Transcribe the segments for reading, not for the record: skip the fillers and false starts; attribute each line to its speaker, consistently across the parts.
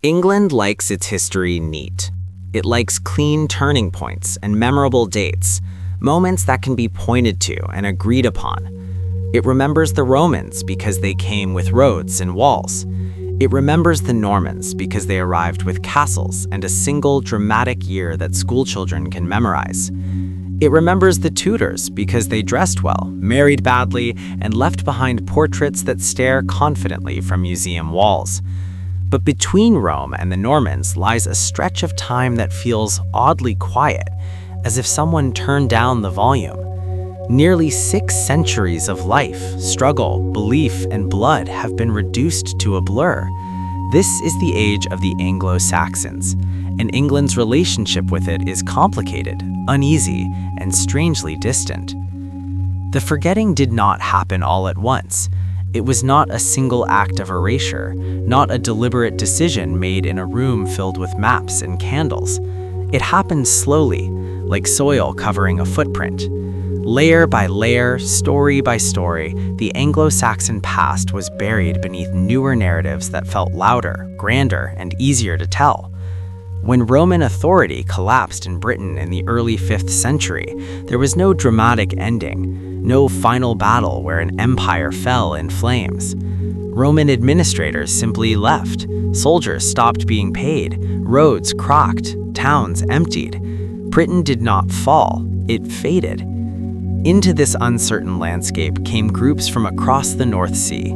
Speaker 1: England likes its history neat. It likes clean turning points and memorable dates, moments that can be pointed to and agreed upon. It remembers the Romans because they came with roads and walls. It remembers the Normans because they arrived with castles and a single dramatic year that schoolchildren can memorize. It remembers the Tudors because they dressed well, married badly, and left behind portraits that stare confidently from museum walls. But between Rome and the Normans lies a stretch of time that feels oddly quiet, as if someone turned down the volume. Nearly 6 centuries of life, struggle, belief, and blood have been reduced to a blur. This is the age of the Anglo-Saxons, and England's relationship with it is complicated, uneasy, and strangely distant. The forgetting did not happen all at once. It was not a single act of erasure, not a deliberate decision made in a room filled with maps and candles. It happened slowly, like soil covering a footprint. Layer by layer, story by story, the Anglo-Saxon past was buried beneath newer narratives that felt louder, grander, and easier to tell. When Roman authority collapsed in Britain in the early 5th century, there was no dramatic ending, no final battle where an empire fell in flames. Roman administrators simply left. Soldiers stopped being paid, roads crocked, towns emptied. Britain did not fall, it faded. Into this uncertain landscape came groups from across the North Sea: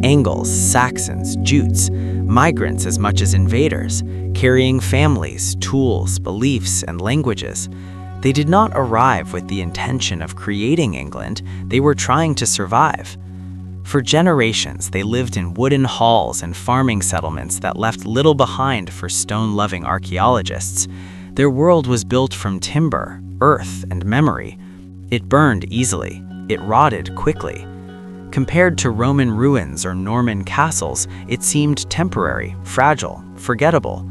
Speaker 1: Angles, Saxons, Jutes, migrants as much as invaders, carrying families, tools, beliefs, and languages. They did not arrive with the intention of creating England, they were trying to survive. For generations, they lived in wooden halls and farming settlements that left little behind for stone-loving archaeologists. Their world was built from timber, earth, and memory. It burned easily. It rotted quickly. Compared to Roman ruins or Norman castles, it seemed temporary, fragile, forgettable.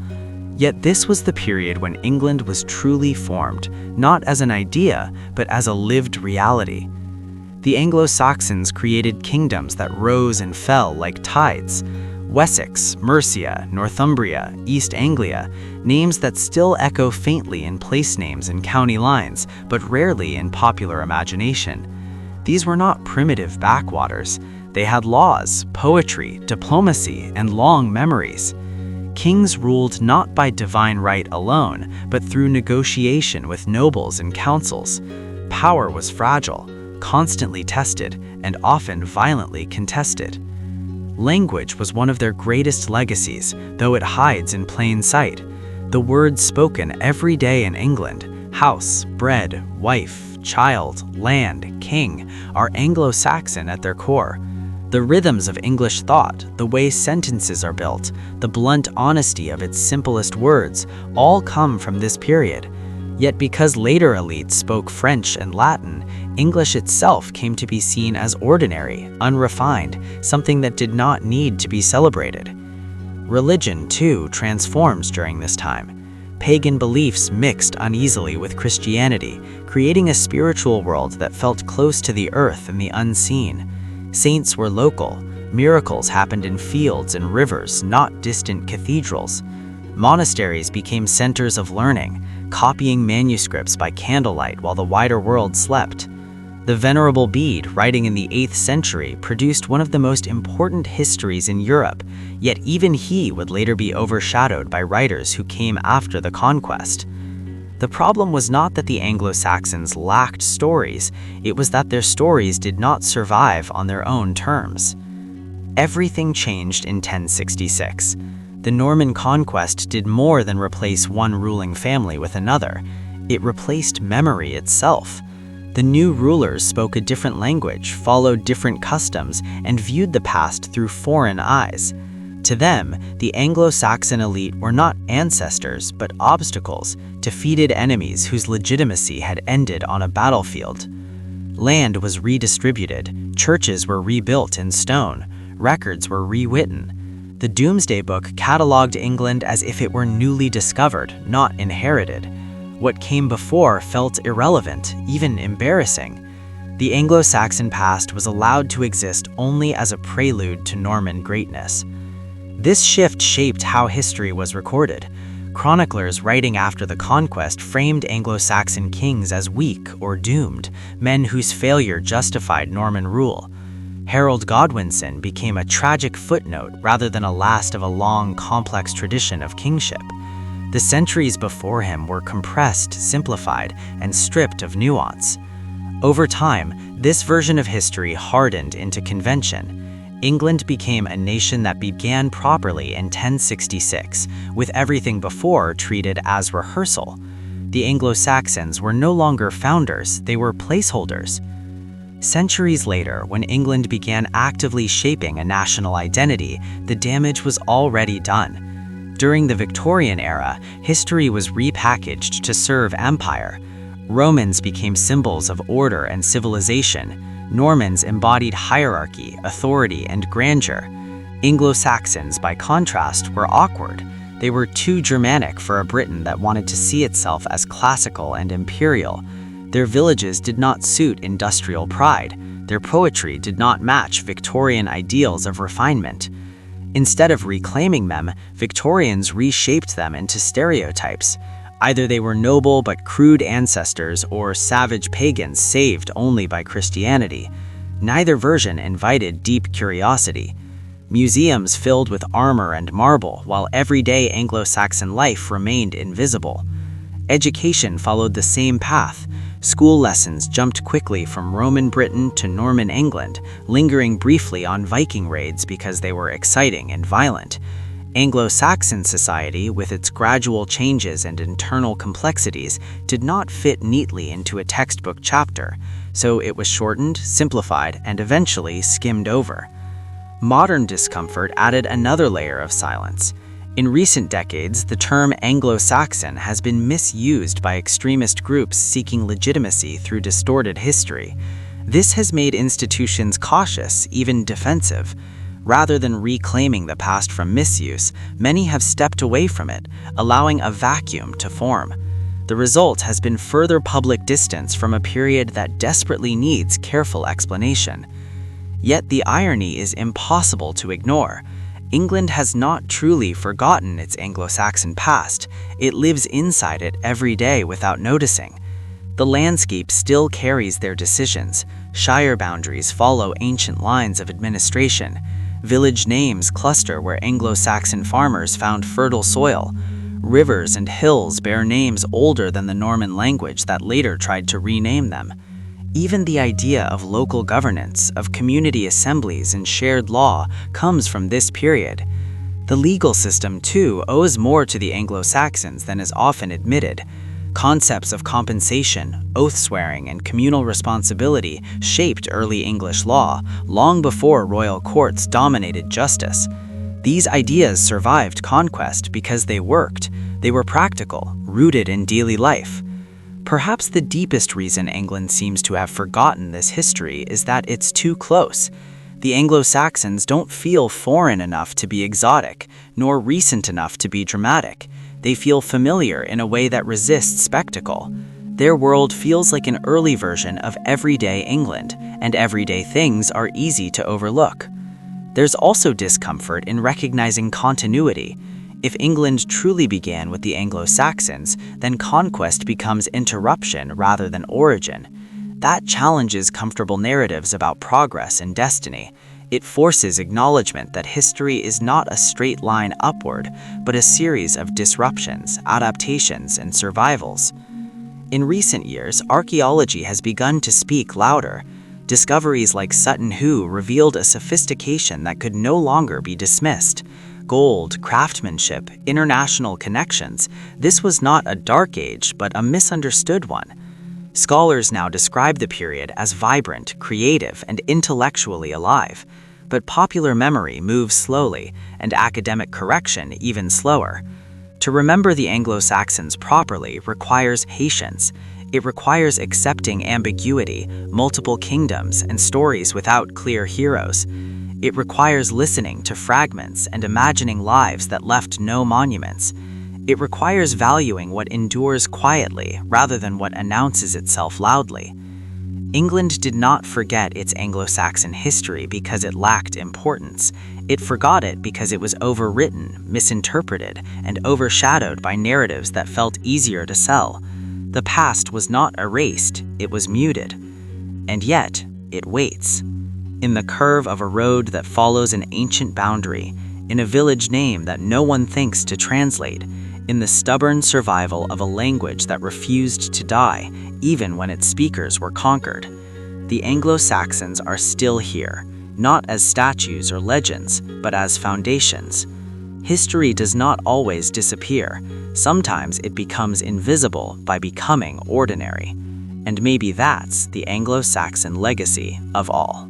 Speaker 1: Yet this was the period when England was truly formed, not as an idea, but as a lived reality. The Anglo-Saxons created kingdoms that rose and fell like tides. Wessex, Mercia, Northumbria, East Anglia, names that still echo faintly in place names and county lines, but rarely in popular imagination. These were not primitive backwaters. They had laws, poetry, diplomacy, and long memories. Kings ruled not by divine right alone, but through negotiation with nobles and councils. Power was fragile, constantly tested, and often violently contested. Language was one of their greatest legacies, though it hides in plain sight. The words spoken every day in England, house, bread, wife, child, land, king, are Anglo-Saxon at their core. The rhythms of English thought, the way sentences are built, the blunt honesty of its simplest words, all come from this period. Yet because later elites spoke French and Latin, English itself came to be seen as ordinary, unrefined, something that did not need to be celebrated. Religion, too, transforms during this time. Pagan beliefs mixed uneasily with Christianity, creating a spiritual world that felt close to the earth and the unseen. Saints were local. Miracles happened in fields and rivers, not distant cathedrals. Monasteries became centers of learning, copying manuscripts by candlelight while the wider world slept. The Venerable Bede, writing in the 8th century, produced one of the most important histories in Europe, yet even he would later be overshadowed by writers who came after the conquest. The problem was not that the Anglo-Saxons lacked stories, it was that their stories did not survive on their own terms. Everything changed in 1066. The Norman conquest did more than replace one ruling family with another. It replaced memory itself. The new rulers spoke a different language, followed different customs, and viewed the past through foreign eyes. To them, the Anglo-Saxon elite were not ancestors, but obstacles, defeated enemies whose legitimacy had ended on a battlefield. Land was redistributed, churches were rebuilt in stone, records were rewritten. The Doomsday Book catalogued England as if it were newly discovered, not inherited. What came before felt irrelevant, even embarrassing. The Anglo-Saxon past was allowed to exist only as a prelude to Norman greatness. This shift shaped how history was recorded. Chroniclers writing after the conquest framed Anglo-Saxon kings as weak or doomed, men whose failure justified Norman rule. Harold Godwinson became a tragic footnote rather than a last of a long, complex tradition of kingship. The centuries before him were compressed, simplified, and stripped of nuance. Over time, this version of history hardened into convention. England became a nation that began properly in 1066, with everything before treated as rehearsal. The Anglo-Saxons were no longer founders, they were placeholders. Centuries later, when England began actively shaping a national identity, the damage was already done. During the Victorian era, history was repackaged to serve empire. Romans became symbols of order and civilization. Normans embodied hierarchy, authority, and grandeur. Anglo-Saxons, by contrast, were awkward. They were too Germanic for a Britain that wanted to see itself as classical and imperial. Their villages did not suit industrial pride. Their poetry did not match Victorian ideals of refinement. Instead of reclaiming them, Victorians reshaped them into stereotypes. Either they were noble but crude ancestors or savage pagans saved only by Christianity. Neither version invited deep curiosity. Museums filled with armor and marble, while everyday Anglo-Saxon life remained invisible. Education followed the same path. School lessons jumped quickly from Roman Britain to Norman England, lingering briefly on Viking raids because they were exciting and violent. Anglo-Saxon society, with its gradual changes and internal complexities, did not fit neatly into a textbook chapter, so it was shortened, simplified, and eventually skimmed over. Modern discomfort added another layer of silence. In recent decades, the term Anglo-Saxon has been misused by extremist groups seeking legitimacy through distorted history. This has made institutions cautious, even defensive. Rather than reclaiming the past from misuse, many have stepped away from it, allowing a vacuum to form. The result has been further public distance from a period that desperately needs careful explanation. Yet the irony is impossible to ignore. England has not truly forgotten its Anglo-Saxon past. It lives inside it every day without noticing. The landscape still carries their decisions. Shire boundaries follow ancient lines of administration. Village names cluster where Anglo-Saxon farmers found fertile soil. Rivers and hills bear names older than the Norman language that later tried to rename them. Even the idea of local governance, of community assemblies and shared law comes from this period. The legal system, too, owes more to the Anglo-Saxons than is often admitted. Concepts of compensation, oath-swearing, and communal responsibility shaped early English law, long before royal courts dominated justice. These ideas survived conquest because they worked. They were practical, rooted in daily life. Perhaps the deepest reason England seems to have forgotten this history is that it's too close. The Anglo-Saxons don't feel foreign enough to be exotic, nor recent enough to be dramatic. They feel familiar in a way that resists spectacle. Their world feels like an early version of everyday England, and everyday things are easy to overlook. There's also discomfort in recognizing continuity. If England truly began with the Anglo-Saxons, then conquest becomes interruption rather than origin. That challenges comfortable narratives about progress and destiny. It forces acknowledgement that history is not a straight line upward, but a series of disruptions, adaptations, and survivals. In recent years, archaeology has begun to speak louder. Discoveries like Sutton revealed a sophistication that could no longer be dismissed. Gold, craftsmanship, international connections. This was not a dark age, but a misunderstood one. Scholars now describe the period as vibrant, creative, and intellectually alive. But popular memory moves slowly, and academic correction even slower. To remember the Anglo-Saxons properly requires patience. It requires accepting ambiguity, multiple kingdoms, and stories without clear heroes. It requires listening to fragments and imagining lives that left no monuments. It requires valuing what endures quietly rather than what announces itself loudly. England did not forget its Anglo-Saxon history because it lacked importance. It forgot it because it was overwritten, misinterpreted, and overshadowed by narratives that felt easier to sell. The past was not erased, it was muted. And yet, it waits. In the curve of a road that follows an ancient boundary, in a village name that no one thinks to translate, in the stubborn survival of a language that refused to die, even when its speakers were conquered. The Anglo-Saxons are still here, not as statues or legends, but as foundations. History does not always disappear. Sometimes it becomes invisible by becoming ordinary. And maybe that's the Anglo-Saxon legacy of all.